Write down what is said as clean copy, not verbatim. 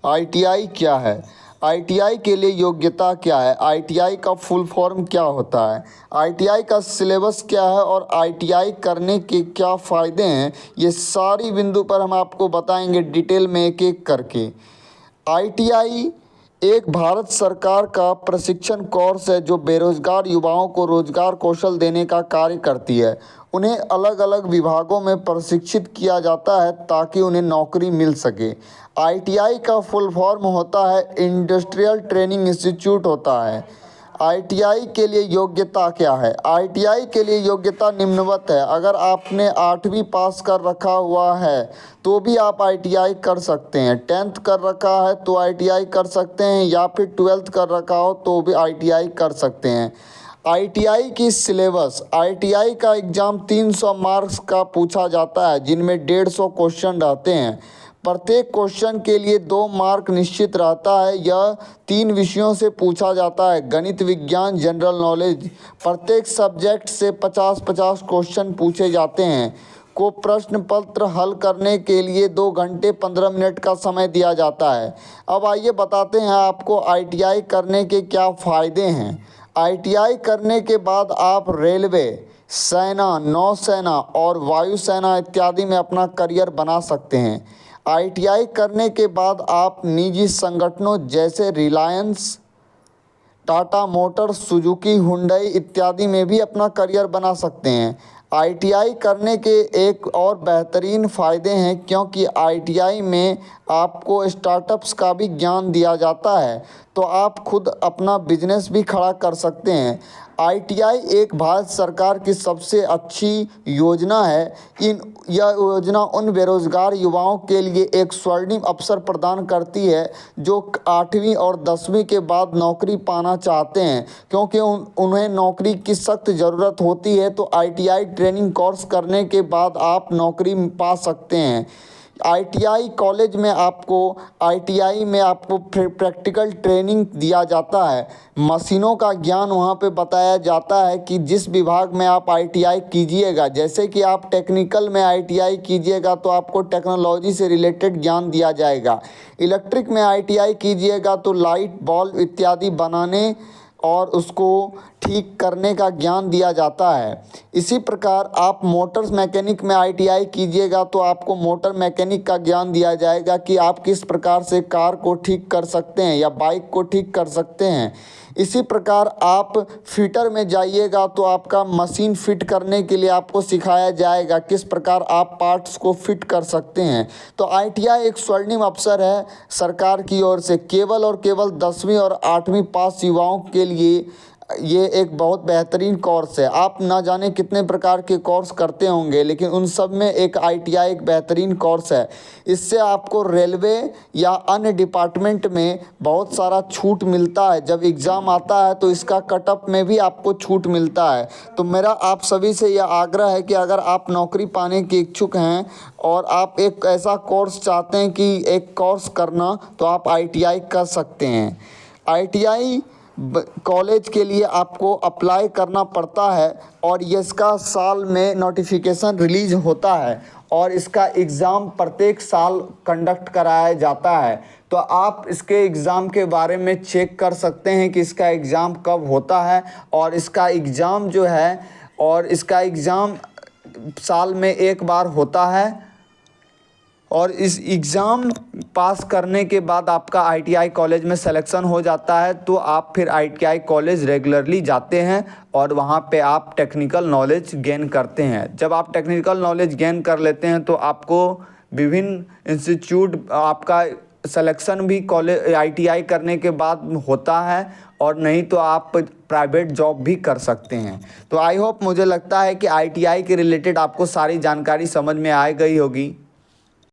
ITI क्या है? ITI के लिए योग्यता क्या है? आईटीआई का फुल फॉर्म क्या होता है? आईटीआई का सिलेबस क्या है और आईटीआई करने के क्या फ़ायदे हैं? ये सारी बिंदु पर हम आपको बताएंगे डिटेल में एक एक करके। आईटीआई एक भारत सरकार का प्रशिक्षण कोर्स है जो बेरोजगार युवाओं को रोजगार कौशल देने का कार्य करती है। उन्हें अलग अलग विभागों में प्रशिक्षित किया जाता है ताकि उन्हें नौकरी मिल सके। आईटीआई का फुल फॉर्म होता है इंडस्ट्रियल ट्रेनिंग इंस्टीट्यूट होता है। आईटीआई के लिए योग्यता क्या है? आईटीआई के लिए योग्यता निम्नवत है। अगर आपने 8वीं पास कर रखा हुआ है तो भी आप आईटीआई कर सकते हैं। 10th कर रखा है तो आईटीआई कर सकते हैं, या फिर 12th कर रखा हो तो भी आईटीआई कर सकते हैं। आईटीआई की सिलेबस, आईटीआई का एग्ज़ाम 300 मार्क्स का पूछा जाता है जिनमें 150 क्वेश्चन रहते हैं। प्रत्येक क्वेश्चन के लिए 2 मार्क निश्चित रहता है। यह 3 विषयों से पूछा जाता है: गणित, विज्ञान, जनरल नॉलेज। प्रत्येक सब्जेक्ट से 50-50 क्वेश्चन पूछे जाते हैं। को प्रश्न पत्र हल करने के लिए 2 घंटे 15 मिनट का समय दिया जाता है। अब आइए बताते हैं आपको आईटीआई करने के क्या फ़ायदे हैं। आईटीआई करने के बाद आप रेलवे, सेना, नौसेना और वायुसेना इत्यादि में अपना करियर बना सकते हैं। आईटीआई करने के बाद आप निजी संगठनों जैसे Reliance, Tata Motors, Suzuki, Hyundai इत्यादि में भी अपना करियर बना सकते हैं। आईटीआई करने के एक और बेहतरीन फ़ायदे हैं क्योंकि आईटीआई में आपको स्टार्टअप्स का भी ज्ञान दिया जाता है, तो आप खुद अपना बिजनेस भी खड़ा कर सकते हैं। आईटीआई एक भारत सरकार की सबसे अच्छी योजना है। यह योजना उन बेरोजगार युवाओं के लिए एक स्वर्णिम अवसर प्रदान करती है जो 8वीं और 10वीं के बाद नौकरी पाना चाहते हैं, क्योंकि उन्हें नौकरी की सख्त ज़रूरत होती है। तो आईटीआई ट्रेनिंग कोर्स करने के बाद आप नौकरी पा सकते हैं। आईटीआई कॉलेज में आईटीआई में आपको प्रैक्टिकल ट्रेनिंग दिया जाता है। मशीनों का ज्ञान वहाँ पे बताया जाता है कि जिस विभाग में आप आईटीआई कीजिएगा, जैसे कि आप टेक्निकल में आईटीआई कीजिएगा तो आपको टेक्नोलॉजी से रिलेटेड ज्ञान दिया जाएगा। इलेक्ट्रिक में आईटीआई कीजिएगा तो लाइट, बल्ब इत्यादि बनाने और उसको ठीक करने का ज्ञान दिया जाता है। इसी प्रकार आप मोटर्स मैकेनिक में आईटीआई कीजिएगा तो आपको मोटर मैकेनिक का ज्ञान दिया जाएगा कि आप किस प्रकार से कार को ठीक कर सकते हैं या बाइक को ठीक कर सकते हैं। इसी प्रकार आप फिटर में जाइएगा तो आपका मशीन फिट करने के लिए आपको सिखाया जाएगा किस प्रकार आप पार्ट्स को फिट कर सकते हैं। तो आईटीआई एक स्वर्णिम अवसर है सरकार की ओर से। केवल और केवल 10वीं और 8वीं पास युवाओं के लिए ये एक बहुत बेहतरीन कोर्स है। आप ना जाने कितने प्रकार के कोर्स करते होंगे, लेकिन उन सब में एक आईटीआई एक बेहतरीन कोर्स है। इससे आपको रेलवे या अन्य डिपार्टमेंट में बहुत सारा छूट मिलता है। जब एग्ज़ाम आता है तो इसका कटअप में भी आपको छूट मिलता है। तो मेरा आप सभी से यह आग्रह है कि अगर आप नौकरी पाने के इच्छुक हैं और आप एक ऐसा कोर्स चाहते हैं कि एक कोर्स करना, तो आप आईटीआई कर सकते हैं। आईटीआई कॉलेज के लिए आपको अप्लाई करना पड़ता है और इसका साल में नोटिफिकेशन रिलीज होता है और इसका एग्ज़ाम प्रत्येक साल कंडक्ट कराया जाता है। तो आप इसके एग्ज़ाम के बारे में चेक कर सकते हैं कि इसका एग्ज़ाम कब होता है। और इसका एग्ज़ाम साल में एक बार होता है। और इस एग्ज़ाम पास करने के बाद आपका आईटीआई कॉलेज में सिलेक्शन हो जाता है, तो आप फिर आईटीआई कॉलेज रेगुलरली जाते हैं और वहाँ पे आप टेक्निकल नॉलेज गेन करते हैं। जब आप टेक्निकल नॉलेज गेन कर लेते हैं तो आपको विभिन्न इंस्टीट्यूट आपका सिलेक्शन भी कॉलेज आईटीआई करने के बाद होता है, और नहीं तो आप प्राइवेट जॉब भी कर सकते हैं। तो आई होप, मुझे लगता है कि आईटीआई के रिलेटेड आपको सारी जानकारी समझ में आ गई होगी।